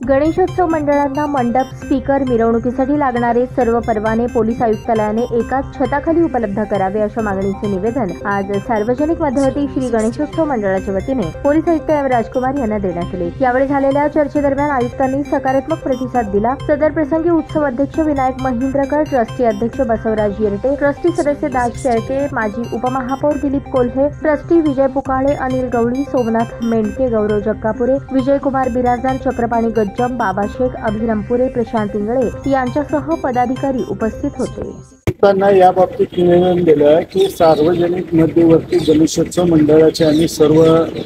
गणेशोत्सव मंडळांना मंडप, स्पीकर, मिरवणुकीसाठी लागणारे सर्व परवाने पोलीस आयुक्तालयाने एकाच छताखाली उपलब्ध करावे अशा मागणीचे निवेदन आज सार्वजनिक मध्यवर्ती श्री गणेशोत्सव मंडळाच्या वतीने पोलीस आयुक्त एम राजकुमार यांना देण्यात आले। यावेळी झालेल्या चर्चेदरम्यान आयुक्तांनी सकारात्मक प्रतिसाद दिला। सदर प्रसंगी उत्सव अध्यक्ष विनायक महिंद्रकर, ट्रस्टी अध्यक्ष बसवराज येरटे, ट्रस्टी सदस्य दास शेळके, माजी उपमहापौर दिलीप कोल्हे, ट्रस्टी विजय पुकाळे, अनिल गवळी, सोमनाथ मेंढके, गौरव जक्कापुरे, विजयकुमार बिराजदार, चक्रपाणी गज्जम, बाबा शेख, अभिरमपुरे, प्रशांत इंगळे यांच्यासह पदाधिकारी उपस्थित होते। त्यांना या बाबतीत निवेदन दिलं की सार्वजनिक मध्यवर्ती गणेशोत्सव मंडळाचे आणि सर्व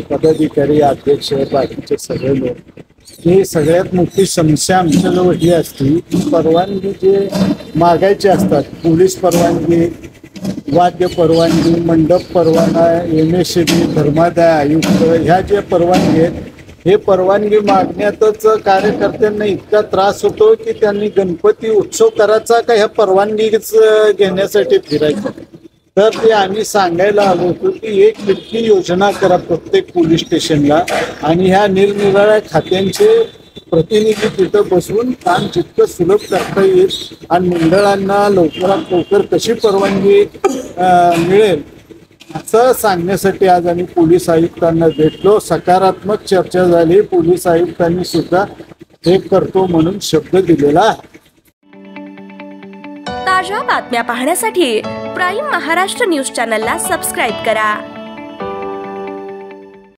पदाधिकारी, अध्यक्ष, बाकीचे सगळे लोक, ही सगळ्यात मोठी समस्या आमच्याजवळ ही असते की परवानगी जे मागायचे असतात, पोलीस परवानगी, वाद्य परवानगी, मंडप परवाना, MSCB, धर्मादाय आयुक्त, ह्या ज्या परवानगी आहेत, हे परवानगी मागण्यातच कार्यकर्त्यांना इतका त्रास होतो की त्यांनी गणपती उत्सव करायचा का ह्या परवानगीच घेण्यासाठी फिरायचं। तर ते आम्ही सांगायला आलो होतो की एक वित्तीय योजना करा प्रत्येक पोलीस स्टेशनला आणि ह्या निरनिराळ्या खात्यांचे प्रतिनिधी तिथं बसवून काम जितकं सुलभ करता येईल आणि मंडळांना लवकरात लवकर कशी परवानगी मिळेल असं सांगण्यासाठी आज आम्ही पोलीस आयुक्तांना भेटलो। सकारात्मक चर्चा झाली। पोलीस आयुक्तांनी सुद्धा हे करतो म्हणून शब्द दिलेला आहे। ताज्या बातम्या पाहण्यासाठी प्राईम महाराष्ट्र न्यूज चॅनलला सबस्क्राईब करा।